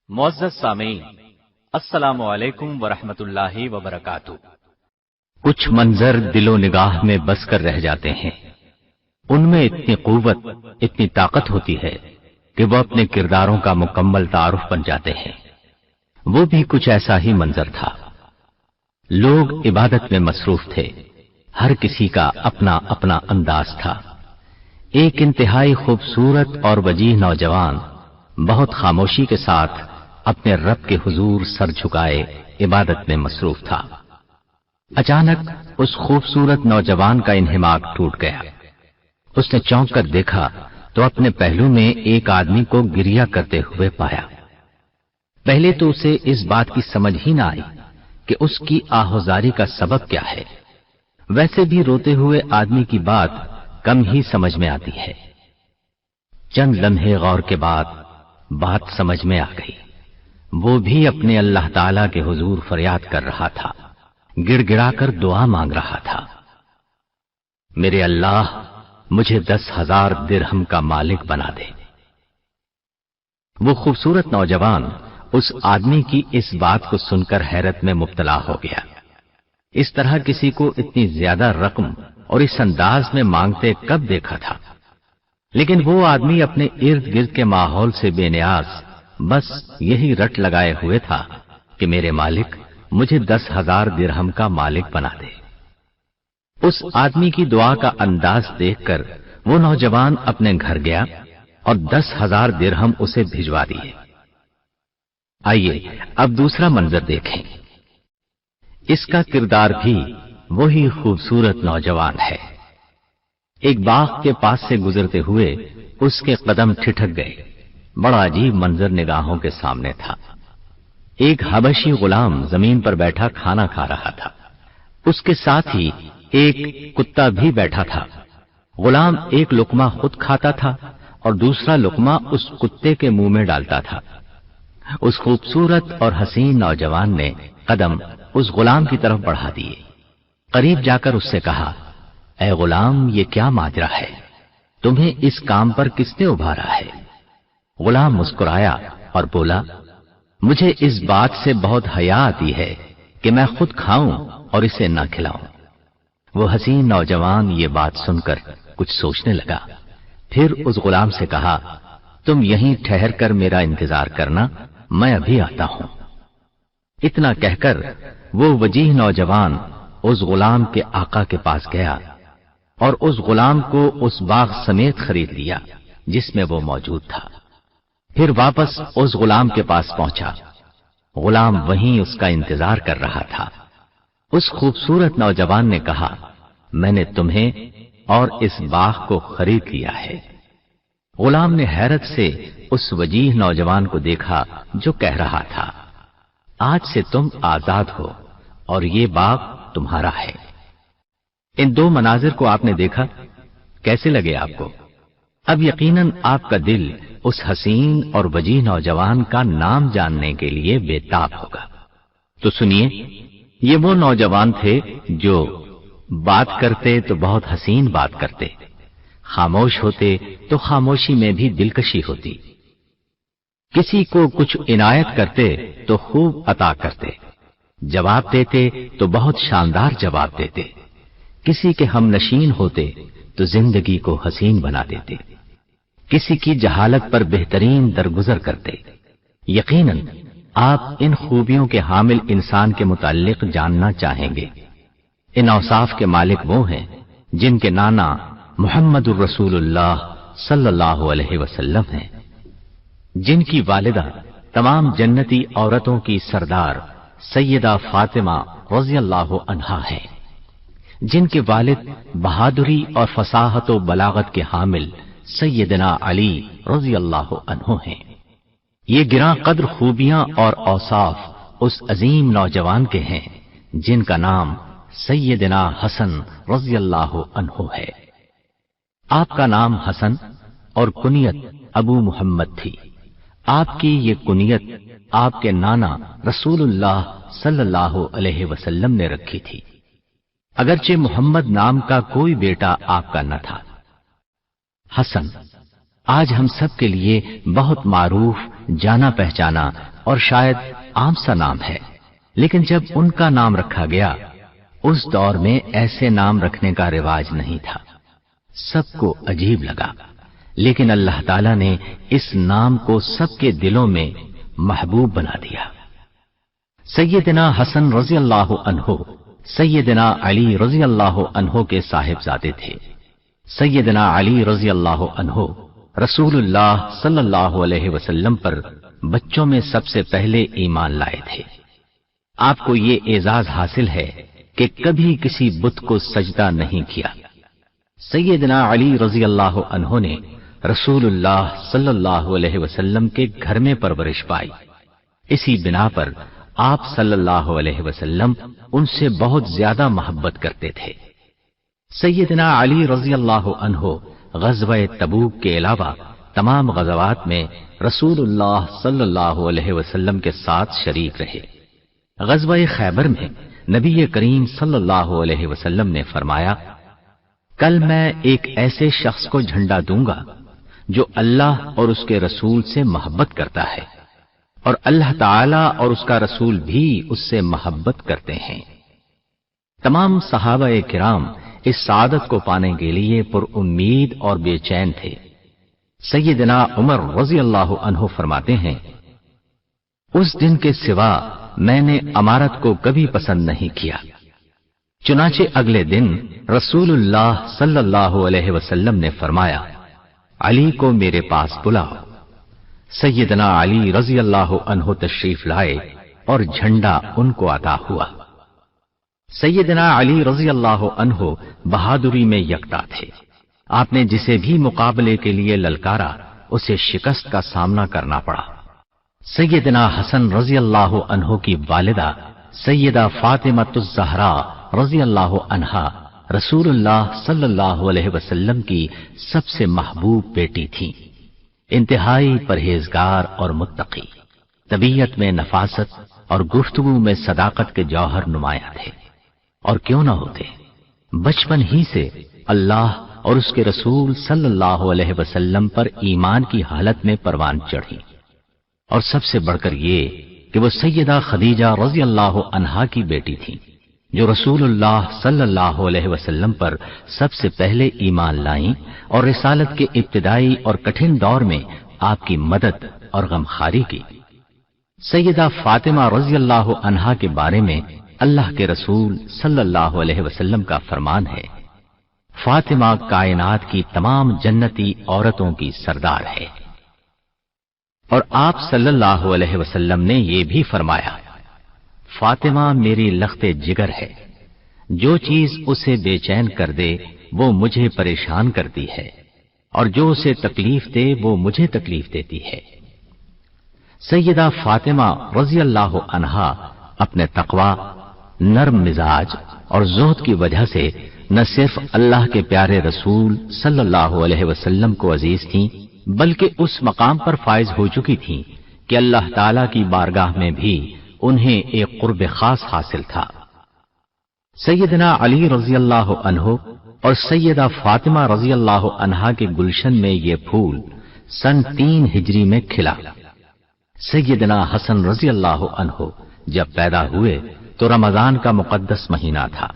معزز سامعین، السلام علیکم ورحمۃ اللہ وبرکاتہ۔ کچھ منظر دل و نگاہ میں بس کر رہ جاتے ہیں، ان میں اتنی قوت، اتنی طاقت ہوتی ہے کہ وہ اپنے کرداروں کا مکمل تعارف بن جاتے ہیں۔ وہ بھی کچھ ایسا ہی منظر تھا۔ لوگ عبادت میں مصروف تھے، ہر کسی کا اپنا اپنا انداز تھا۔ ایک انتہائی خوبصورت اور وجیح نوجوان بہت خاموشی کے ساتھ اپنے رب کے حضور سر جھکائے عبادت میں مصروف تھا۔ اچانک اس خوبصورت نوجوان کا انہماک ٹوٹ گیا۔ اس نے چونک کر دیکھا تو اپنے پہلو میں ایک آدمی کو گریہ کرتے ہوئے پایا۔ پہلے تو اسے اس بات کی سمجھ ہی نہ آئی کہ اس کی آہوزاری کا سبب کیا ہے۔ ویسے بھی روتے ہوئے آدمی کی بات کم ہی سمجھ میں آتی ہے۔ چند لمحے غور کے بعد بات سمجھ میں آ گئی۔ وہ بھی اپنے اللہ تعالی کے حضور فریاد کر رہا تھا، گڑ گڑا کر دعا مانگ رہا تھا، میرے اللہ مجھے 10,000 درہم کا مالک بنا دے۔ وہ خوبصورت نوجوان اس آدمی کی اس بات کو سن کر حیرت میں مبتلا ہو گیا۔ اس طرح کسی کو اتنی زیادہ رقم اور اس انداز میں مانگتے کب دیکھا تھا؟ لیکن وہ آدمی اپنے ارد گرد کے ماحول سے بے نیاز بس یہی رٹ لگائے ہوئے تھا کہ میرے مالک مجھے 10,000 درہم کا مالک بنا دے۔ اس آدمی کی دعا کا انداز دیکھ کر وہ نوجوان اپنے گھر گیا اور 10,000 درہم اسے بھجوا دیے۔ آئیے اب دوسرا منظر دیکھیں۔ اس کا کردار بھی وہی خوبصورت نوجوان ہے۔ ایک باغ کے پاس سے گزرتے ہوئے اس کے قدم ٹھٹک گئے۔ بڑا عجیب منظر نگاہوں کے سامنے تھا۔ ایک حبشی غلام زمین پر بیٹھا کھانا کھا رہا تھا۔ اس کے ساتھ ہی ایک کتا بھی بیٹھا تھا۔ غلام ایک لقمہ خود کھاتا تھا اور دوسرا لقمہ اس کتے کے منہ میں ڈالتا تھا۔ اس خوبصورت اور حسین نوجوان نے قدم اس غلام کی طرف بڑھا دیے۔ قریب جا کر اس سے کہا، اے غلام، یہ کیا ماجرا ہے؟ تمہیں اس کام پر کس نے ابھارا ہے؟ غلام مسکرایا اور بولا، مجھے اس بات سے بہت حیا آتی ہے کہ میں خود کھاؤں اور اسے نہ کھلاؤں۔ وہ حسین نوجوان یہ بات سن کر کچھ سوچنے لگا، پھر اس غلام سے کہا، تم یہیں ٹھہر کر میرا انتظار کرنا، میں ابھی آتا ہوں۔ اتنا کہہ کر وہ وجیح نوجوان اس غلام کے آقا کے پاس گیا اور اس غلام کو اس باغ سمیت خرید لیا جس میں وہ موجود تھا۔ پھر واپس اس غلام کے پاس پہنچا۔ غلام وہیں اس کا انتظار کر رہا تھا۔ اس خوبصورت نوجوان نے کہا، میں نے تمہیں اور اس باغ کو خرید لیا ہے۔ غلام نے حیرت سے اس وجیح نوجوان کو دیکھا جو کہہ رہا تھا، آج سے تم آزاد ہو اور یہ باغ تمہارا ہے۔ ان دو مناظر کو آپ نے دیکھا، کیسے لگے آپ کو؟ اب یقیناً آپ کا دل اس حسین اور وجیح نوجوان کا نام جاننے کے لیے بے تاب ہوگا۔ تو سنیے، یہ وہ نوجوان تھے جو بات کرتے تو بہت حسین بات کرتے، خاموش ہوتے تو خاموشی میں بھی دلکشی ہوتی، کسی کو کچھ عنایت کرتے تو خوب عطا کرتے، جواب دیتے تو بہت شاندار جواب دیتے، کسی کے ہم نشین ہوتے تو زندگی کو حسین بنا دیتے، کسی کی جہالت پر بہترین درگزر کرتے۔ یقیناً آپ ان خوبیوں کے حامل انسان کے متعلق جاننا چاہیں گے۔ ان اوصاف کے مالک وہ ہیں جن کے نانا محمد الرسول اللہ صلی اللہ علیہ وسلم ہیں، جن کی والدہ تمام جنتی عورتوں کی سردار سیدہ فاطمہ رضی اللہ عنہا ہے، جن کے والد بہادری اور فصاحت و بلاغت کے حامل سیدنا علی رضی اللہ عنہ ہیں۔ یہ گراں قدر خوبیاں اور اوصاف اس عظیم نوجوان کے ہیں جن کا نام سیدنا حسن رضی اللہ عنہ ہے۔ آپ کا نام حسن اور کنیت ابو محمد تھی۔ آپ کی یہ کنیت آپ کے نانا رسول اللہ صلی اللہ علیہ وسلم نے رکھی تھی، اگرچہ محمد نام کا کوئی بیٹا آپ کا نہ تھا۔ حسن آج ہم سب کے لیے بہت معروف، جانا پہچانا اور شاید عام سا نام ہے، لیکن جب ان کا نام رکھا گیا اس دور میں ایسے نام رکھنے کا رواج نہیں تھا، سب کو عجیب لگا، لیکن اللہ تعالی نے اس نام کو سب کے دلوں میں محبوب بنا دیا۔ سیدنا حسن رضی اللہ عنہ سیدنا علی رضی اللہ عنہ کے صاحبزادے تھے۔ سیدنا علی رضی اللہ عنہ رسول اللہ صلی اللہ علیہ وسلم پر بچوں میں سب سے پہلے ایمان لائے تھے۔ آپ کو یہ اعزاز حاصل ہے کہ کبھی کسی بت کو سجدہ نہیں کیا۔ سیدنا علی رضی اللہ عنہ نے رسول اللہ صلی اللہ علیہ وسلم کے گھر میں پرورش پائی، اسی بنا پر آپ صلی اللہ علیہ وسلم ان سے بہت زیادہ محبت کرتے تھے۔ سیدنا علی رضی اللہ عنہ غزوہ تبوک کے علاوہ تمام غزوات میں رسول اللہ صلی اللہ علیہ وسلم کے ساتھ شریک رہے۔ غزوہ خیبر میں نبی کریم صلی اللہ علیہ وسلم نے فرمایا، کل میں ایک ایسے شخص کو جھنڈا دوں گا جو اللہ اور اس کے رسول سے محبت کرتا ہے، اور اللہ تعالی اور اس کا رسول بھی اس سے محبت کرتے ہیں۔ تمام صحابہ کرام اس سعادت کو پانے کے لیے پر امید اور بے چین تھے۔ سیدنا عمر رضی اللہ عنہ فرماتے ہیں، اس دن کے سوا میں نے امارت کو کبھی پسند نہیں کیا۔ چنانچہ اگلے دن رسول اللہ صلی اللہ علیہ وسلم نے فرمایا، علی کو میرے پاس بلاؤ۔ سیدنا علی رضی اللہ عنہ تشریف لائے اور جھنڈا ان کو عطا ہوا۔ سیدنا علی رضی اللہ عنہ بہادری میں یکتا تھے۔ آپ نے جسے بھی مقابلے کے لیے للکارا اسے شکست کا سامنا کرنا پڑا۔ سیدنا حسن رضی اللہ عنہ کی والدہ سیدہ فاطمۃ الزہرا رضی اللہ عنہا رسول اللہ صلی اللہ علیہ وسلم کی سب سے محبوب بیٹی تھی۔ انتہائی پرہیزگار اور متقی، طبیعت میں نفاست اور گفتگو میں صداقت کے جوہر نمایاں تھے، اور کیوں نہ ہوتے، بچپن ہی سے اللہ اور اس کے رسول صلی اللہ علیہ وسلم پر ایمان کی حالت میں پروان چڑھی۔ اور سب سے بڑھ کر یہ کہ وہ سیدہ خدیجہ رضی اللہ عنہا کی بیٹی تھی، جو رسول اللہ صلی اللہ علیہ وسلم پر سب سے پہلے ایمان لائیں اور رسالت کے ابتدائی اور کٹھن دور میں آپ کی مدد اور غمخواری کی۔ سیدہ فاطمہ رضی اللہ عنہا کے بارے میں اللہ کے رسول صلی اللہ علیہ وسلم کا فرمان ہے، فاطمہ کائنات کی تمام جنتی عورتوں کی سردار ہے۔ اور آپ صلی اللہ علیہ وسلم نے یہ بھی فرمایا، فاطمہ میری لخت جگر ہے، جو چیز اسے بے چین کر دے وہ مجھے پریشان کرتی ہے، اور جو اسے تکلیف دے وہ مجھے تکلیف دیتی ہے۔ سیدہ فاطمہ رضی اللہ عنہا اپنے تقوی، نرم مزاج اور زہد کی وجہ سے نہ صرف اللہ کے پیارے رسول صلی اللہ علیہ وسلم کو عزیز تھیں، بلکہ اس مقام پر فائز ہو چکی تھیں کہ اللہ تعالی کی بارگاہ میں بھی انہیں ایک قرب خاص حاصل تھا۔ سیدنا علی رضی اللہ عنہ اور سیدہ فاطمہ رضی اللہ عنہا کے گلشن میں یہ پھول سن 3 ہجری میں کھلا۔ سیدنا حسن رضی اللہ عنہ جب پیدا ہوئے تو رمضان کا مقدس مہینہ تھا۔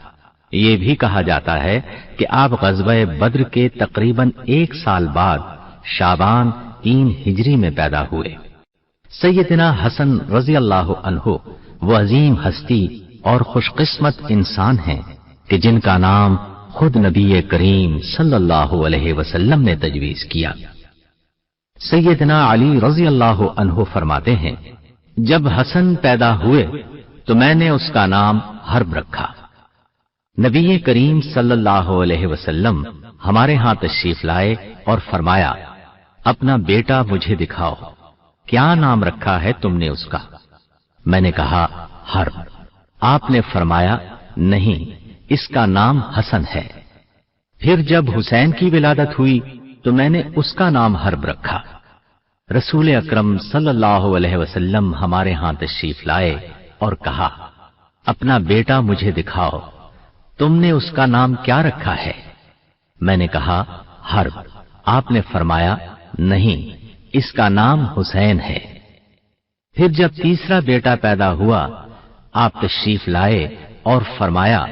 یہ بھی کہا جاتا ہے کہ آپ غزوہ بدر کے تقریباً 1 سال بعد شعبان 3 ہجری میں پیدا ہوئے۔ سیدنا حسن رضی اللہ عنہ وہ عظیم ہستی اور خوش قسمت انسان ہیں کہ جن کا نام خود نبی کریم صلی اللہ علیہ وسلم نے تجویز کیا۔ سیدنا علی رضی اللہ عنہ فرماتے ہیں، جب حسن پیدا ہوئے تو میں نے اس کا نام حرب رکھا۔ نبی کریم صلی اللہ علیہ وسلم ہمارے ہاں تشریف لائے اور فرمایا، اپنا بیٹا مجھے دکھاؤ، کیا نام رکھا ہے تم نے اس کا؟ میں نے کہا حرب۔ آپ نے فرمایا، نہیں، اس کا نام حسن ہے۔ پھر جب حسین کی ولادت ہوئی تو میں نے اس کا نام حرب رکھا۔ رسول اکرم صلی اللہ علیہ وسلم ہمارے ہاں تشریف لائے اور کہا، اپنا بیٹا مجھے دکھاؤ، تم نے اس کا نام کیا رکھا ہے؟ میں نے کہا حرب۔ آپ نے فرمایا، نہیں، اس کا نام حسین ہے۔ پھر جب تیسرا بیٹا پیدا ہوا آپ تشریف لائے اور فرمایا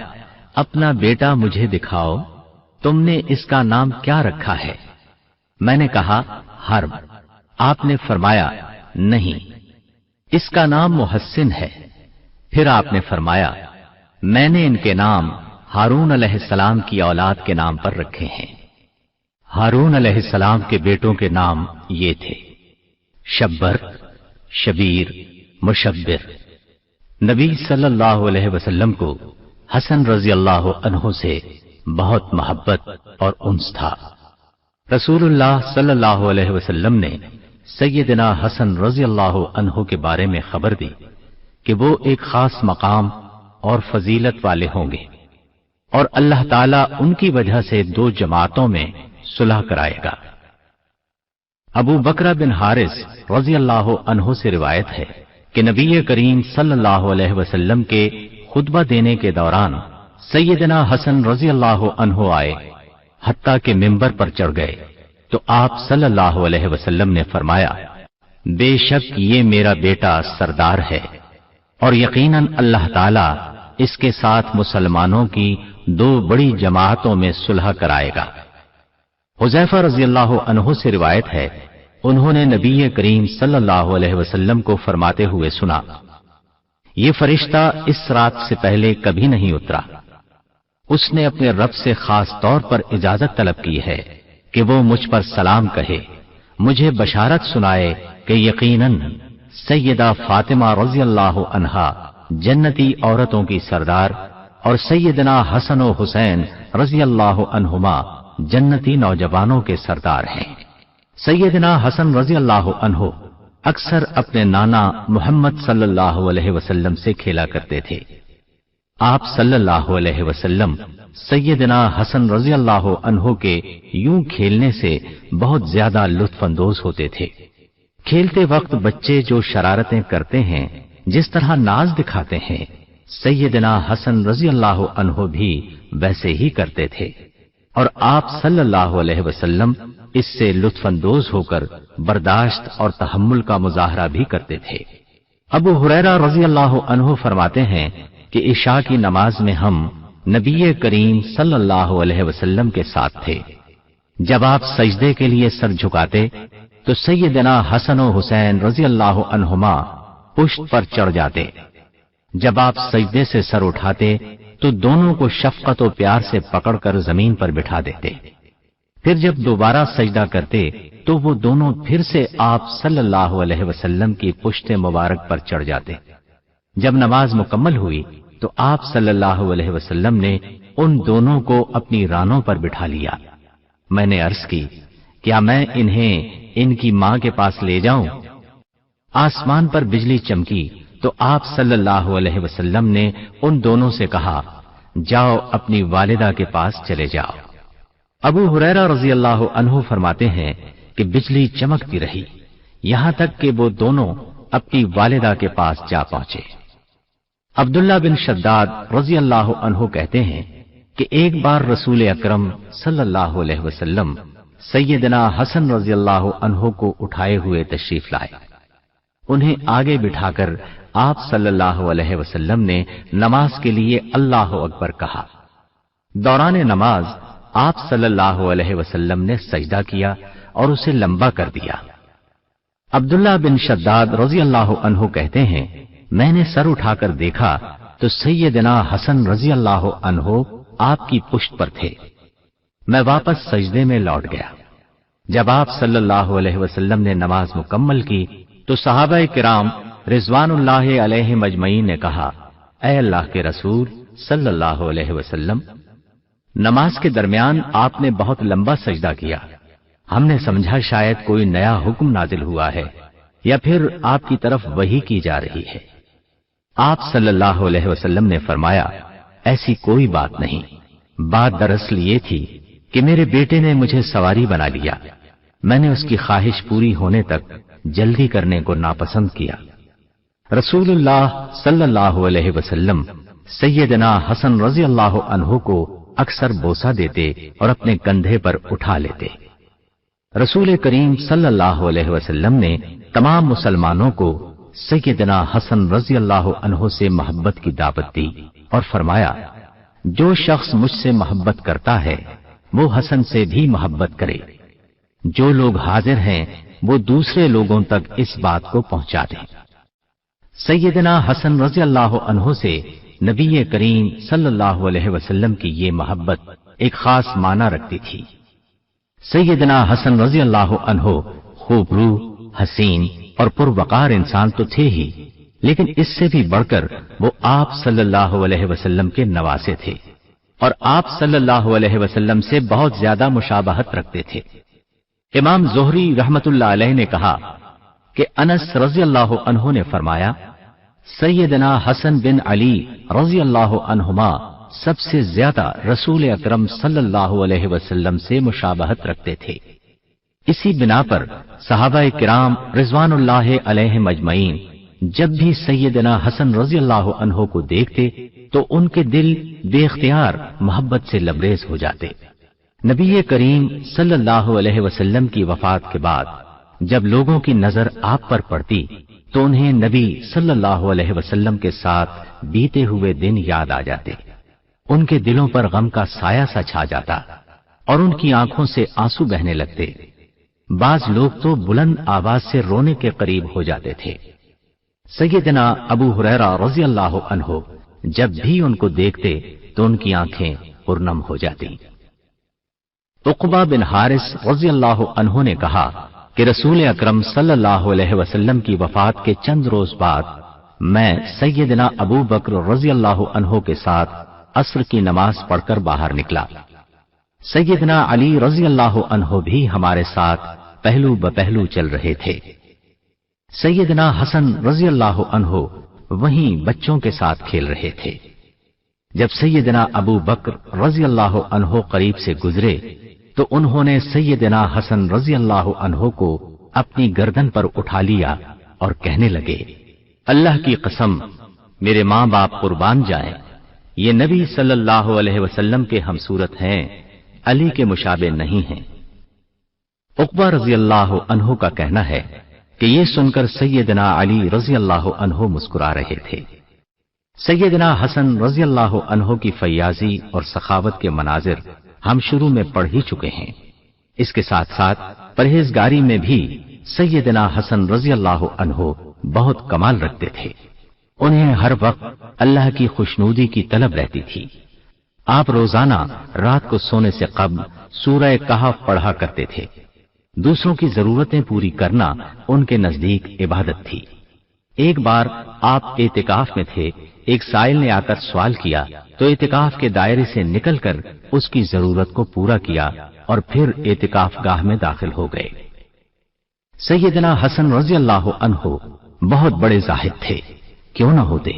اپنا بیٹا مجھے دکھاؤ، تم نے اس کا نام کیا رکھا ہے؟ میں نے کہا حرب۔ آپ نے فرمایا نہیں، اس کا نام محسن ہے۔ پھر آپ نے فرمایا میں نے ان کے نام ہارون علیہ السلام کی اولاد کے نام پر رکھے ہیں۔ ہارون علیہ السلام کے بیٹوں کے نام یہ تھے شبر، شبیر، مشبر۔ نبی صلی اللہ علیہ وسلم کو حسن رضی اللہ عنہ سے بہت محبت اور انس تھا۔ رسول اللہ صلی اللہ علیہ وسلم نے سیدنا حسن رضی اللہ عنہ کے بارے میں خبر دی کہ وہ ایک خاص مقام اور فضیلت والے ہوں گے، اور اللہ تعالیٰ ان کی وجہ سے دو جماعتوں میں صلح کرائے گا۔ ابو بکر بن حارث رضی اللہ عنہ سے روایت ہے کہ نبی کریم صلی اللہ علیہ وسلم کے خطبہ دینے کے دوران سیدنا حسن رضی اللہ عنہ آئے، حتیٰ کہ ممبر پر چڑھ گئے تو آپ صلی اللہ علیہ وسلم نے فرمایا بے شک یہ میرا بیٹا سردار ہے، اور یقیناً اللہ تعالیٰ اس کے ساتھ مسلمانوں کی دو بڑی جماعتوں میں صلح کرائے گا۔ حذیفہ رضی اللہ عنہ سے روایت ہے انہوں نے نبی کریم صلی اللہ علیہ وسلم کو فرماتے ہوئے سنا یہ فرشتہ اس رات سے پہلے کبھی نہیں اترا، اس نے اپنے رب سے خاص طور پر اجازت طلب کی ہے کہ وہ مجھ پر سلام کہے، مجھے بشارت سنائے کہ یقیناً سیدہ فاطمہ رضی اللہ عنہا جنتی عورتوں کی سردار اور سیدنا حسن و حسین رضی اللہ عنہما جنتی نوجوانوں کے سردار ہیں۔ سیدنا حسن رضی اللہ عنہ اکثر اپنے نانا محمد صلی اللہ علیہ وسلم سے کھیلا کرتے تھے۔ آپ صلی اللہ علیہ وسلم سیدنا حسن رضی اللہ عنہ کے یوں کھیلنے سے بہت زیادہ لطف اندوز ہوتے تھے۔ کھیلتے وقت بچے جو شرارتیں کرتے ہیں، جس طرح ناز دکھاتے ہیں، سیدنا حسن رضی اللہ عنہ بھی ویسے ہی کرتے تھے، اور آپ صلی اللہ علیہ وسلم اس سے لطف اندوز ہو کر برداشت اور تحمل کا مظاہرہ بھی کرتے تھے۔ ابو ہریرہ رضی اللہ عنہ فرماتے ہیں کہ عشاء کی نماز میں ہم نبی کریم صلی اللہ علیہ وسلم کے ساتھ تھے۔ جب آپ سجدے کے لیے سر جھکاتے تو سیدنا حسن و حسین رضی اللہ عنہما پشت پر چڑھ جاتے۔ جب آپ سجدے سے سر اٹھاتے تو دونوں کو شفقت و پیار سے پکڑ کر زمین پر بٹھا دیتے۔ پھر جب دوبارہ سجدہ کرتے تو وہ دونوں پھر سے آپ صلی اللہ علیہ وسلم کی پشت مبارک پر چڑھ جاتے۔ جب نماز مکمل ہوئی تو آپ صلی اللہ علیہ وسلم نے ان دونوں کو اپنی رانوں پر بٹھا لیا۔ میں نے عرض کی کیا میں انہیں ان کی ماں کے پاس لے جاؤں؟ آسمان پر بجلی چمکی تو آپ صلی اللہ علیہ وسلم نے ان دونوں سے کہا جاؤ اپنی والدہ کے پاس چلے جاؤ۔ ابو ہریرہ رضی اللہ عنہ فرماتے ہیں کہ بجلی چمکتی رہی یہاں تک کہ وہ دونوں اپنی والدہ کے پاس جا پہنچے۔ عبداللہ بن شداد رضی اللہ عنہ کہتے ہیں کہ ایک بار رسول اکرم صلی اللہ علیہ وسلم سیدنا حسن رضی اللہ عنہ کو اٹھائے ہوئے تشریف لائے۔ انہیں آگے بٹھا کر آپ صلی اللہ علیہ وسلم نے نماز کے لیے اللہ اکبر کہا۔ دوران نماز آپ صلی اللہ علیہ وسلم نے سجدہ کیا اور اسے لمبا کر دیا۔ عبداللہ بن شداد رضی اللہ عنہ کہتے ہیں میں نے سر اٹھا کر دیکھا تو سیدنا حسن رضی اللہ عنہ آپ کی پشت پر تھے۔ میں واپس سجدے میں لوٹ گیا۔ جب آپ صلی اللہ علیہ وسلم نے نماز مکمل کی تو صحابہ کرام رضوان اللہ علیہ مجمعین نے کہا اے اللہ کے رسول صلی اللہ علیہ وسلم، نماز کے درمیان آپ نے بہت لمبا سجدہ کیا، ہم نے سمجھا شاید کوئی نیا حکم نازل ہوا ہے یا پھر آپ کی طرف وحی کی جا رہی ہے۔ آپ صلی اللہ علیہ وسلم نے فرمایا ایسی کوئی بات نہیں، بات دراصل یہ تھی کہ میرے بیٹے نے مجھے سواری بنا لیا، میں نے اس کی خواہش پوری ہونے تک جلدی کرنے کو ناپسند کیا۔ رسول اللہ صلی اللہ علیہ وسلم سیدنا حسن رضی اللہ عنہ کو اکثر بوسہ دیتے اور اپنے کندھے پر اٹھا لیتے۔ رسول کریم صلی اللہ علیہ وسلم نے تمام مسلمانوں کو सैयदना हसन रजी अल्लाह अन्हो से मोहब्बत की दावत दी और फरमाया, जो शख्स मुझसे मोहब्बत करता है वो हसन से भी मोहब्बत करे। जो लोग हाजिर हैं वो दूसरे लोगों तक इस बात को पहुंचा दें। सैयदना हसन रजी अल्लाह अन्हो से नबी करीम सल्लल्लाहु अलैहि वसल्लम की ये मोहब्बत एक खास माना रखती थी। सैयदना हसन रजी अल्लाह अन्हो खूबरू, हसीन और पुरवकार इंसान तो थे ही, लेकिन इससे भी बढ़कर वो आप सल्लल्लाहु अलैहि वसल्लम के नवासे थे और आप सल्लल्लाहु अलैहि वसल्लम से बहुत ज्यादा मुशाबहत रखते थे। इमाम ज़ोहरी रहमतुल्लाह अलैह ने कहा कि अनस रजी अल्लाह अन्हु ने फरमाया, सैयदना हसन बिन अली रजी अल्लाह अन्हुमा सबसे ज्यादा रसूल अकरम सल्लल्लाहु अलैहि वसल्लम से मुशाबहत रखते थे। इसी बिना पर सहाबा किराम रिजवानुल्लाह अलैहिम अजमईन जब भी सैयदना हसन रजी अल्लाह अन्हो को देखते तो उनके दिल बेख्तियार मोहब्बत से लबरेज हो जाते। नबी करीम सल्लल्लाहु अलैहि वसल्लम की वफात के बाद जब लोगों की नजर आप पर पड़ती तो उन्हें नबी सल्लल्लाहु अलैहि वसल्लम के साथ बीते हुए दिन याद आ जाते। उनके दिलों पर गम का साया सा छा जाता और उनकी आंखों से आंसू बहने लगते। बाज लोग तो बुलंद आवाज से रोने के करीब हो जाते थे। सैयदना अबू हुरैरा रजी अल्लाह अन्हो जब भी उनको देखते तो उनकी आंखें पुरनम हो जाती। उक़बा बिन हारिस रजी अल्लाह अन्हो ने कहा कि रसूल अकरम सल्लल्लाहु अलैहि वसल्लम की वफात के चंद रोज बाद मैं सैयदना अबू बकर रजी अल्लाह अन्हो के साथ असर की नमाज पढ़कर बाहर निकला। सैयदना अली रजी अल्लाह अन्हो भी हमारे साथ पहलू बपहलू चल रहे थे। सैयदना हसन रजी अल्लाह अन्हो वहीं बच्चों के साथ खेल रहे थे। जब सैयदना अबू बकर रजी अल्लाह अन्हो करीब से गुजरे तो उन्होंने सैयदना हसन रजी अल्लाह अन्हो को अपनी गर्दन पर उठा लिया और कहने लगे, अल्लाह की कसम, मेरे मां बाप कुर्बान जाएं, ये नबी सल्लल्लाहु अलैहि वसल्लम के हमसूरत हैं, अली के मुशाबे नहीं हैं। उक़बा रजी अल्लाह अन्हो का कहना है कि ये सुनकर सैयदना अली रजी अल्लाह अन्हो मुस्कुरा रहे थे। सैयदना हसन रजी अल्लाह अन्हो की फैयाजी और सखावत के मनाजिर हम शुरू में पढ़ ही चुके हैं। इसके साथ साथ परहेजगारी में भी सैयदना हसन रजी अल्लाह अन्हो बहुत कमाल रखते थे। उन्हें हर वक्त अल्लाह की खुशनूदी की तलब रहती थी। आप रोजाना रात को सोने से कब्ल सूरह कहफ पढ़ा करते थे। दूसरों की जरूरतें पूरी करना उनके नजदीक इबादत थी। एक बार आप एतिकाफ में थे, एक साइल ने आकर सवाल किया तो एतिकाफ के दायरे से निकलकर उसकी जरूरत को पूरा किया और फिर एतिकाफ गाह में दाखिल हो गए। सैयदना हसन रजी अल्लाह अन्हो बहुत बड़े जाहिद थे। क्यों न होते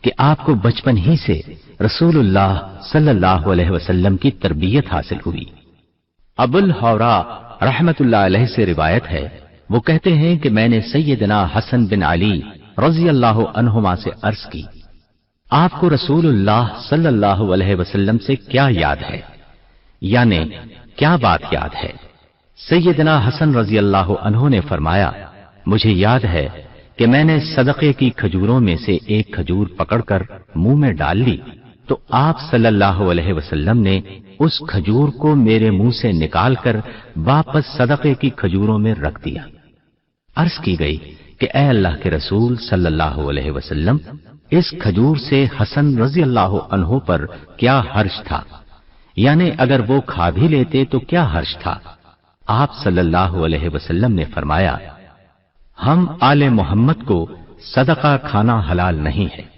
कि आपको बचपन ही से रसूलुल्लाह सल्लल्लाहु अलैहि वसल्लम की तरबियत हासिल हुई। अबुल हौरा रहमतुल्लाह अलैह से रिवायत है, वो कहते हैं कि मैंने सैयदना हसन बिन अली रजी अल्लाह अन्हुमा से अर्ज की, आपको रसूलुल्लाह सल्लल्लाहु अलैहि वसल्लम से क्या याद है, यानी क्या बात याद है। सैयदना हसन रजी अल्लाह अन्हु ने फरमाया, मुझे याद है कि मैंने सदक़े की खजूरों में से एक खजूर पकड़कर मुंह में डाल ली तो आप सल्लल्लाहु अलैहि वसल्लम ने उस खजूर को मेरे मुंह से निकालकर वापस सदक़े की खजूरों में रख दिया। अर्ज की गई कि ऐ अल्लाह के रसूल सल्लल्लाहु अलैहि वसल्लम, इस खजूर से हसन रजी अल्लाह अन्हु पर क्या हर्ष था, यानी अगर वो खा भी लेते तो क्या हर्ष था। आप सल्लल्लाहु अलैहि वसल्लम ने फरमाया, हम आले मोहम्मद को सदका खाना हलाल नहीं है।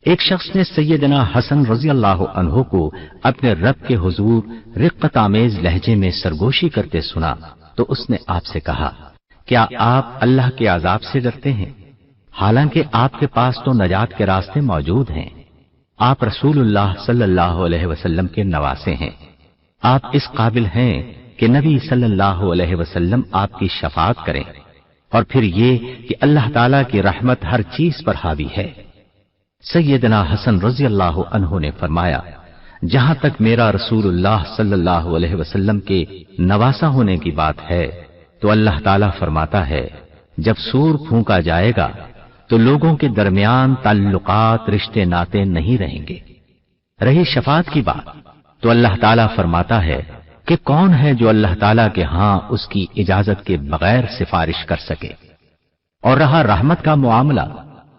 एक शख्स ने सैयदना हसन रजी अल्लाह अन्हु को अपने रब के हुजूर रिक्कत आमेज लहजे में सरगोशी करते सुना तो उसने आपसे कहा, क्या आप अल्लाह के अजाब से डरते हैं? हालांकि आपके पास तो नजात के रास्ते मौजूद हैं। आप रसूलुल्लाह सल्लल्लाहु अलैहि वसल्लम के नवासे हैं। आप इस काबिल हैं कि नबी सल्लल्लाहु अलैहि वसल्लम आपकी शफाअत करें, और फिर ये कि अल्लाह ताला की रहमत हर चीज पर हावी है। सैयदना हसन रजी अल्लाह अन्हु ने फरमाया, जहां तक मेरा रसूलुल्लाह सल्लल्लाहु अलैहि वसल्लम के नवासा होने की बात है तो अल्लाह ताला फरमाता है, जब सूर फूंका जाएगा تو लोगों के दरमियान ताल्लुकात रिश्ते नाते नहीं रहेंगे। रही शफात की बात, तो अल्लाह ताला फरमाता है कि कौन है जो अल्लाह ताला के हां उसकी इजाजत के बगैर सिफारिश कर सके। और रहा रहमत का मामला,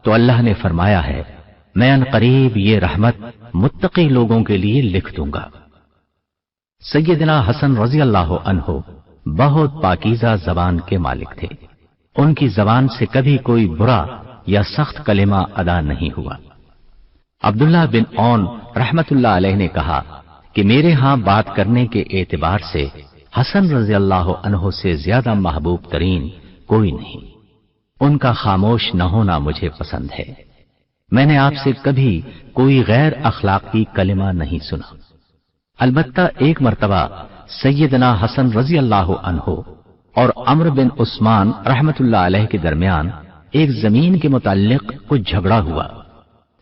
तो अल्लाह ने फरमाया है मैं अनकरीब ये रहमत मुत्तकी लोगों के लिए लिख दूंगा। सैयदना हसन रजी अल्लाह अन्हो बहुत पाकीज़ा जबान के मालिक थे। उनकी जबान से कभी कोई बुरा या सख्त कलिमा अदा नहीं हुआ। अब्दुल्लाह बिन औन रहमतुल्लाह अलैह ने कहा कि मेरे हां बात करने के एतबार से हसन रजी अल्लाह अन्हो से ज्यादा महबूब तरीन कोई नहीं। उनका खामोश न होना मुझे पसंद है। मैंने आपसे कभी कोई गैर अखलाकी कलिमा नहीं सुना। अलबत्ता एक मर्तबा सैयदना हसन रजी अल्लाह अन्हो और अम्र बिन उस्मान रहमतुल्लाह अलैह के दरमियान एक जमीन के मुताल्लिक कुछ झगड़ा हुआ।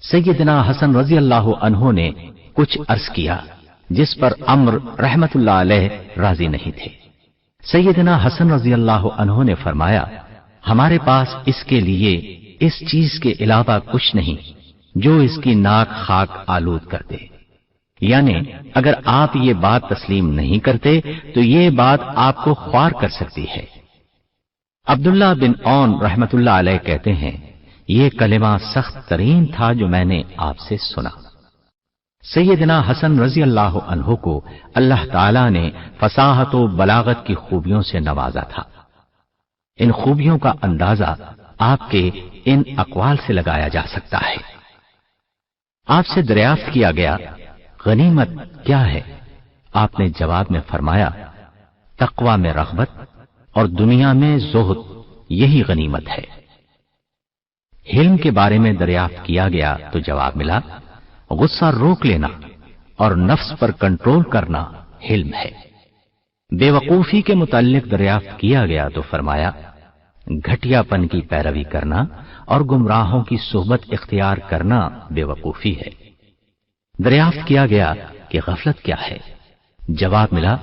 सैयदना हसन रजी अल्लाह अन्हो ने कुछ अर्ज किया जिस पर अम्र रहमतुल्लाह अलैह राजी नहीं थे। सैयदना हसन रजी अल्लाह अन्हो ने फरमाया हमारे पास इसके लिए इस चीज के अलावा कुछ नहीं जो इसकी नाक खाक आलूद कर दे। यानी अगर आप ये बात तस्लीम नहीं करते तो ये बात आपको ख्वार कर सकती है। अब्दुल्लाह बिन औन रहमतुल्लाह अलैह कहते हैं ये कलिमा सख्त तरीन था जो मैंने आपसे सुना। सैयदना हसन रजी अल्लाह अन्हो को अल्लाह ताला ने फसाहत व बलागत की खूबियों से नवाजा था। इन खूबियों का अंदाजा आपके इन अक़वाल से लगाया जा सकता है। आपसे दरियाफ्त किया गया गनीमत क्या है? आपने जवाब में फरमाया तक़वा में रग़बत और दुनिया में ज़ुहद, यही गनीमत है। हिल्म के बारे में दरियाफ्त किया गया तो जवाब मिला गुस्सा रोक लेना और नफ्स पर कंट्रोल करना हिल्म है। बेवकूफी के मुताल्लिक दरियाफ्त किया गया तो फरमाया घटियापन की पैरवी करना और गुमराहों की सोहबत इख्तियार करना बेवकूफी है। दरियाफ्त किया गया कि गफलत क्या है? जवाब मिला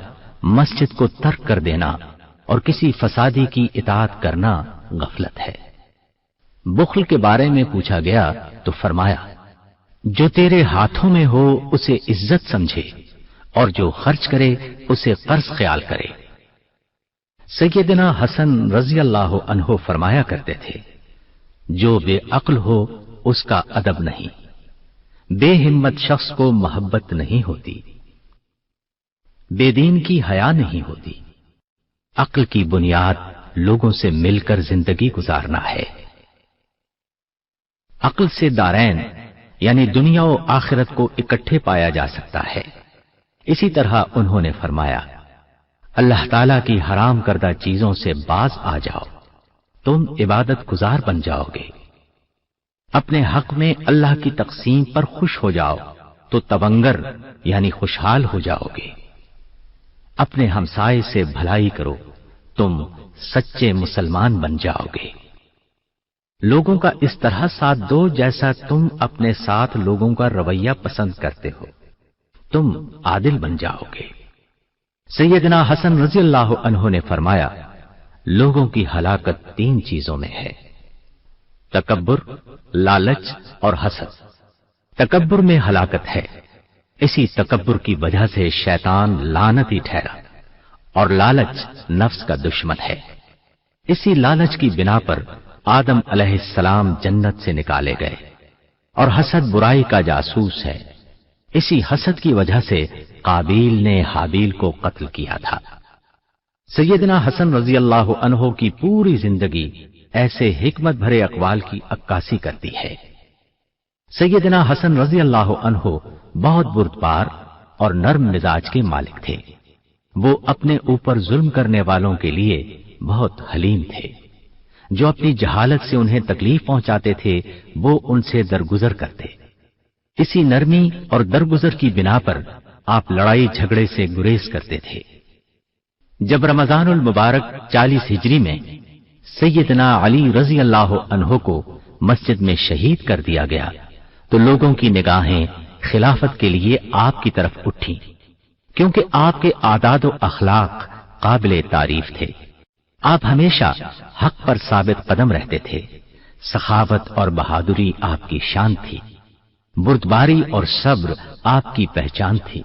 मस्जिद को तर्क कर देना और किसी फसादी की इताअत करना गफलत है। बुख्ल के बारे में पूछा गया तो फरमाया जो तेरे हाथों में हो उसे इज्जत समझे और जो खर्च करे उसे कर्ज ख्याल करे। सैयदना हसन रजी अल्लाह अन्हो फरमाया करते थे जो बेअक्ल हो उसका अदब नहीं, बेहिम्मत शख्स को मोहब्बत नहीं होती, बेदीन की हया नहीं होती। अक्ल की बुनियाद लोगों से मिलकर जिंदगी गुजारना है। अक्ल से दारैन यानी दुनिया और आखिरत को इकट्ठे पाया जा सकता है। इसी तरह उन्होंने फरमाया अल्लाह ताला की हराम करदा चीजों से बाज आ जाओ, तुम इबादत गुजार बन जाओगे। अपने हक में अल्लाह की तकसीम पर खुश हो जाओ तो तवंगर यानी खुशहाल हो जाओगे। अपने हमसाये से भलाई करो, तुम सच्चे मुसलमान बन जाओगे। लोगों का इस तरह साथ दो जैसा तुम अपने साथ लोगों का रवैया पसंद करते हो, तुम आदिल बन जाओगे। सैयदना हसन रजी अल्लाह अन्हो ने फरमाया लोगों की हलाकत तीन चीजों में है, तकब्बुर, लालच और हसद। तकब्बुर में हलाकत है। इसी तकब्बुर की वजह से शैतान लानती ठहरा और लालच नफ्स का दुश्मन है। इसी लालच की बिना पर आदम अलैहिस्सलाम जन्नत से निकाले गए और हसद बुराई का जासूस है। इसी हसद की वजह से काबील ने हाबील को कत्ल किया था। सैयदना हसन रजी अल्लाह अन्हो की पूरी जिंदगी ऐसे हिकमत भरे अक़वाल की अक्कासी करती है। सैयदना हसन रजी अल्लाह अन्हो बहुत बुर्दबार और नर्म मिजाज के मालिक थे। वो अपने ऊपर जुल्म करने वालों के लिए बहुत हलीम थे। जो अपनी जहालत से उन्हें तकलीफ पहुंचाते थे वो उनसे दरगुजर करते। इसी नरमी और दरगुजर की बिना पर आप लड़ाई झगड़े से गुरेज करते थे। जब रमजानुल मुबारक 40 हिजरी में सैयदना अली रजी अल्लाह अन्हो को मस्जिद में शहीद कर दिया गया तो लोगों की निगाहें खिलाफत के लिए आपकी तरफ उठी, क्योंकि आपके आदाद व अखलाक काबिले तारीफ थे। आप हमेशा हक पर साबित कदम रहते थे, सखावत और बहादुरी आपकी शान थी, बुर्दबारी और सब्र आपकी पहचान थी।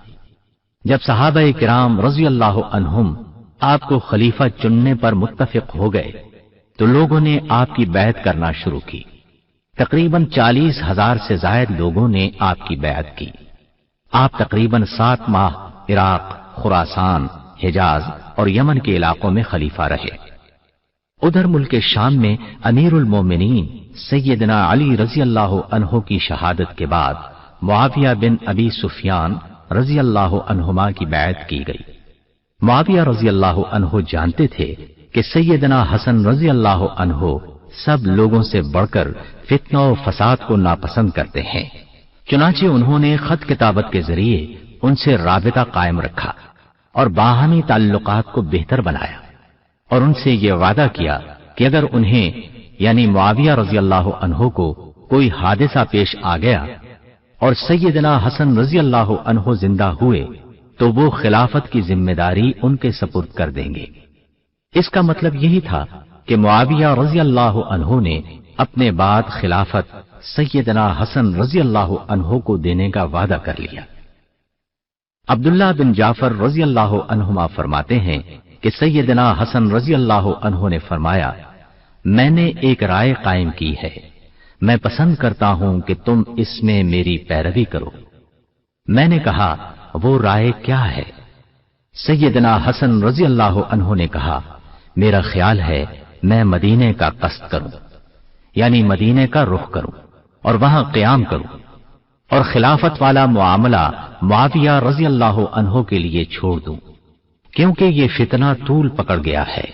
जब सहाबा किराम रज़ी अल्लाह अन्हुम आपको खलीफा चुनने पर मुत्तफिक हो गए तो लोगों ने आपकी बैत करना शुरू की। तकरीबन 40,000 से ज्यादा लोगों ने आपकी बैत की। आप तकरीबन 7 माह इराक, खुरासान, हिजाज और यमन के इलाकों में खलीफा रहे। उधर मुल्क शाम में अमीरुल मोमिनीन सैयदना अली रज़ी अल्लाह अन्हु की शहादत के बाद मुआविया बिन अबी सुफियान रज़ी अल्लाह अन्हुमा की बैत की गई। मुआविया रज़ी अल्लाह अन्हु जानते थे कि सैयदना हसन रज़ी अल्लाह अन्हु सब लोगों से बढ़कर फितना और फसाद को नापसंद करते हैं। चुनांचे उन्होंने खत किताबत के जरिए उनसे राबिता कायम रखा और बाहमी ताल्लुकात को बेहतर बनाया और उनसे ये वादा किया कि अगर उन्हें यानी मुआविया रज़ी अल्लाह अन्हु को कोई हादिसा पेश आ गया और सैयदना हसन रज़ी अल्लाह अन्हु जिंदा हुए तो वो खिलाफत की जिम्मेदारी उनके सपुर्द कर देंगे। इसका मतलब यही था कि मुआविया रज़ी अल्लाह अन्हु ने अपने बाद खिलाफत सैयदना हसन रज़ी अल्लाह अन्हु को देने का वादा कर लिया। अब्दुल्लाह बिन जाफर रज़ी अल्लाह अन्हुमा फरमाते हैं कि सैयदना हसन रज़ी अल्लाह अन्हु ने फरमाया, मैंने एक राय कायम की है, मैं पसंद करता हूं कि तुम इसमें मेरी पैरवी करो। मैंने कहा, वो राय क्या है? सैयदना हसन रज़ी अल्लाह अन्हु ने कहा, मेरा ख्याल है मैं मदीने का कस्द करूं, यानी मदीने का रुख करूं और वहां क़याम करूं और खिलाफत वाला मुआमला मुआविया रज़ी अल्लाह अन्हु के लिए छोड़ दूं, क्योंकि ये फितना तूल पकड़ गया है,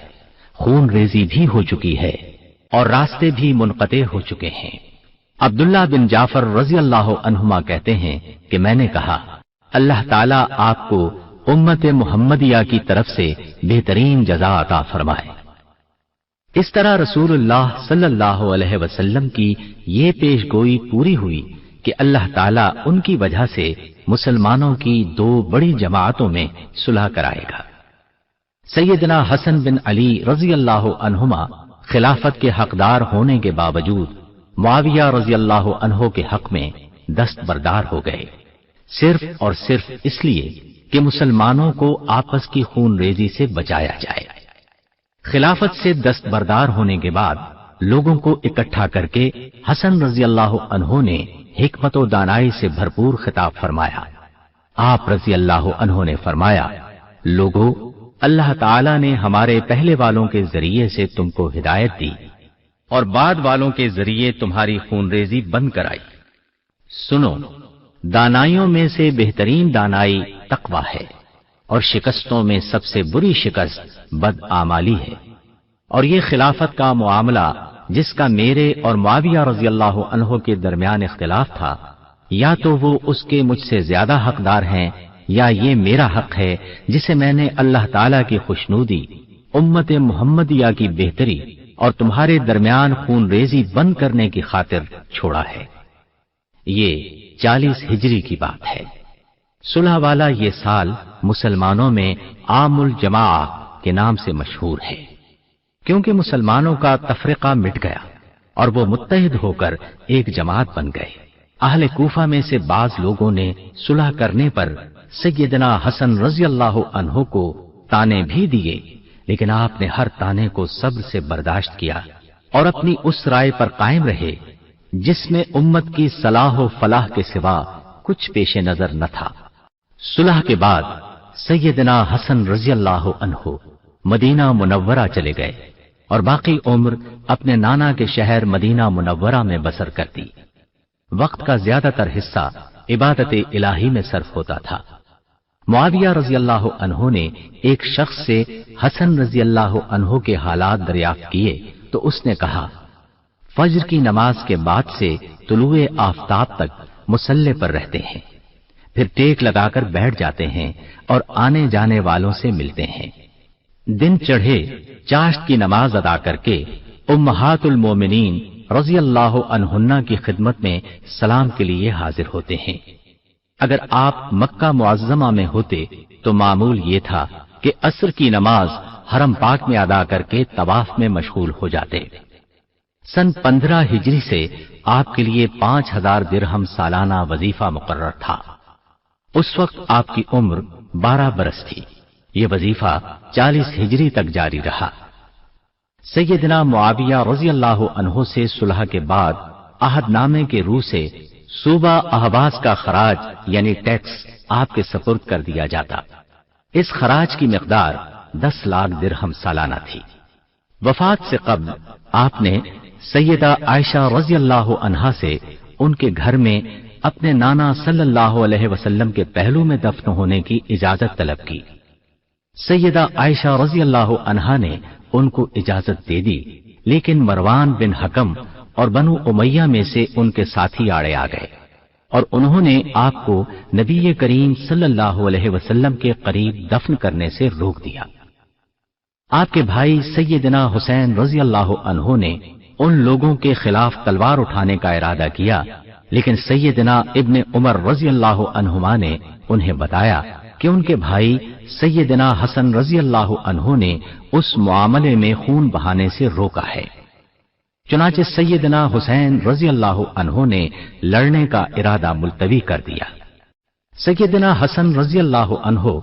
खून रेजी भी हो चुकी है और रास्ते भी मुनक़ते हो चुके हैं। अब्दुल्लाह बिन जाफर रज़ी अल्लाह अन्हुमा कहते हैं कि मैंने कहा, अल्लाह ताला आपको उम्मत मुहम्मदिया की तरफ से बेहतरीन जज़ा अता फरमाए। इस तरह रसूलुल्लाह सल्लल्लाहु अलैहि वसल्लम की ये पेशगोई पूरी हुई कि अल्लाह ताला उनकी वजह से मुसलमानों की 2 बड़ी जमातों में सुलह कराएगा। सैयदना हसन बिन अली रज़ी अल्लाह अन्हुमा खिलाफत के हकदार होने के बावजूद मुआविया रज़ी अल्लाह अन्हु के हक में दस्तबरदार हो गए, सिर्फ और सिर्फ इसलिए कि मुसलमानों को आपस की खून रेजी से बचाया जाए। खिलाफत से दस्तबरदार होने के बाद लोगों को इकट्ठा करके हसन रज़ी अल्लाह अन्हु ने हिकमत व दानाई से भरपूर खिताब फरमाया। आप रज़ी अल्लाह अन्हु ने फरमाया, लोगों, अल्लाह ताला ने हमारे पहले वालों के जरिए से तुमको हिदायत दी और बाद वालों के जरिए तुम्हारी खूनरेजी बंद कराई। सुनो, दानाइयों में से बेहतरीन दानाई तकवा है और शिकस्तों में सबसे बुरी शिकस्त बदआमाली है। और ये खिलाफत का मुआमला जिसका मेरे और मुआविया रज़ी अल्लाह अन्हु के दरमियान इख्तिलाफ था, या तो वो उसके मुझसे ज्यादा हकदार हैं या ये मेरा हक है जिसे मैंने अल्लाह ताला की खुशनूदी, उम्मत मुहम्मदिया की बेहतरी और तुम्हारे दरमियान खून रेजी बंद करने की खातिर छोड़ा है। ये 40 हिजरी की बात है। सुलह वाला ये साल मुसलमानों में आमुल जमाआ के नाम से मशहूर है, क्योंकि मुसलमानों का तफरीका मिट गया और वो मुत्तहिद होकर एक जमात बन गए। अहले कूफा में से बाज लोगों ने सुलह करने पर सैयदना हसन रज़ी अल्लाह अन्हु को ताने भी दिए, लेकिन आपने हर ताने को सब्र से बर्दाश्त किया और अपनी उस राय पर कायम रहे जिसमें उम्मत की सलाह व फलाह के सिवा कुछ पेशे नजर न था। सुलह के बाद सैयदना हसन रज़ी अल्लाह अन्हु मदीना मुनव्वरा चले गए और बाकी उम्र अपने नाना के शहर मदीना मुनव्वरा में बसर कर दी। वक्त का ज्यादातर हिस्सा इबादत इलाही में सर्फ होता था। मुआविया रज़ी अल्लाह अन्हु ने एक शख्स से हसन रज़ी अल्लाह अन्हु के हालात दरियाफ्त किए तो उसने कहा, फज्र की नमाज के बाद से तुलुए आफताब तक मुसल्ले पर रहते हैं, फिर टेक लगाकर बैठ जाते हैं और आने जाने वालों से मिलते हैं। दिन चढ़े चाश्त की नमाज अदा करके उम्महातुल मोमिनीन रज़ी अल्लाह अन्हुन्ना की खिदमत में सलाम के लिए हाजिर होते हैं। अगर आप मक्का मुअज़्ज़मा में होते तो मामूल ये था कि असर की नमाज हरम पाक में अदा करके तवाफ में मशगूल हो जाते। सन 15 हिजरी से आपके लिए 5000 दिरहम सालाना वजीफा मुकर्रर था। उस वक्त आपकी उम्र 12 बरस थी। ये वजीफा 40 हिजरी तक जारी रहा। सैयदना मुआविया रजी अल्लाह अन्हु से सुलह के बाद अहदनामे के रूह से सूबा अहबास का खराज यानी टैक्स आपके सपुर्द कर दिया जाता। इस खराज की मिकदार 10 लाख दिरहम सालाना थी। वफात से कब्ल आपने सैयदा आयशा रजी अल्लाह अन्हा से उनके घर में अपने नाना सल्लल्लाहु अलैहि वसल्लम के पहलू में दफन होने की इजाजत तलब की। सैयदा आयशा रजी अल्लाह अन्हा ने उनको इजाजत दे दी, लेकिन मरवान बिन हकम और बनु उमैया में से उनके साथी आड़े आ गए और उन्होंने आपको नबी करीम सल्लल्लाहु अलैहि वसल्लम के करीब दफन करने से रोक दिया। आपके भाई सैयदना हुसैन रजी अल्लाह अन्हु ने उन लोगों के खिलाफ तलवार उठाने का इरादा किया, लेकिन सैयदना इब्ने उमर रजी अल्लाह अन्हुमा ने उन्हें बताया कि उनके भाई सैयदना हसन रजी अल्लाह अन्हु ने उस मुआमले में खून बहाने से रोका है। चुनाचे सैयदना हुसैन रजी अल्लाह अन्हु ने लड़ने का इरादा मुलतवी कर दिया। सैयदना हसन रजी अल्लाह अन्हु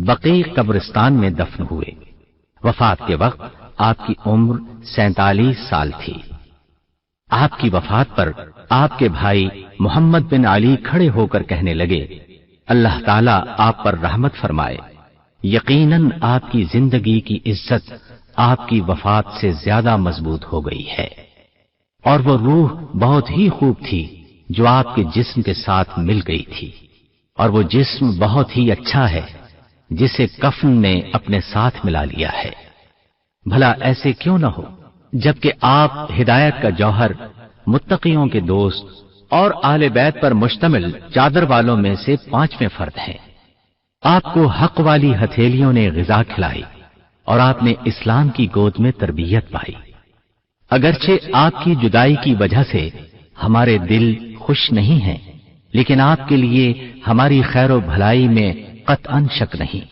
बकी कब्रिस्तान में दफन हुए। वफात के वक्त आपकी उम्र 47 साल थी। आपकी वफात पर आपके भाई मोहम्मद बिन अली खड़े होकर कहने लगे, अल्लाह ताला आप पर रहमत फरमाए। यकीनन आपकी जिंदगी की इज्जत आपकी वफात से ज्यादा मजबूत हो गई है और वो रूह बहुत ही खूब थी जो आपके जिस्म के साथ मिल गई थी, और वो जिस्म बहुत ही अच्छा है जिसे कफन ने अपने साथ मिला लिया है। भला ऐसे क्यों न हो जबकि आप हिदायत का जौहर, मुत्तकियों के दोस्त और आले बैत पर मुश्तमिल चादर वालों में से 5वें फर्द हैं। आपको हक वाली हथेलियों ने गिजा खिलाई और आपने इस्लाम की गोद में तरबियत पाई। अगरचे आपकी जुदाई की वजह से हमारे दिल खुश नहीं हैं, लेकिन आपके लिए हमारी खैर भलाई में कतअन शक नहीं।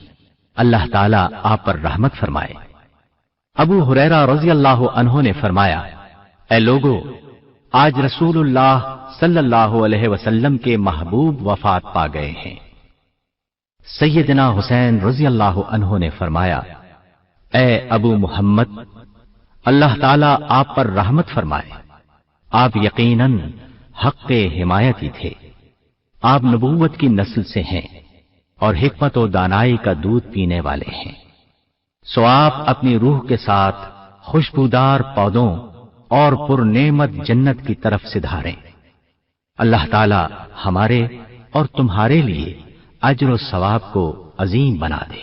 अल्लाह ताला आप पर रहमत फरमाए। अबू हुरैरा रजी अल्लाह अन्हु ने फरमाया, ऐ लोगो, आज रसूलुल्लाह सल्लल्लाहु अलैहि वसल्लम के महबूब वफात पा गए हैं। सैयदना हुसैन रजी अल्लाह अन्हु ने फरमाया, ऐ अबू मुहम्मद, अल्लाह ताला आप पर रहमत फरमाए। आप यकीनन हक के हिमायती थे। आप नबूवत की नस्ल से हैं और हिकमत और दानाई का दूध पीने वाले हैं। सो आप अपनी रूह के साथ खुशबूदार पौधों और पुरनेमत जन्नत की तरफ से धारें। अल्लाह ताला हमारे और तुम्हारे लिए अज्र और सवाब को अजीम बना दे।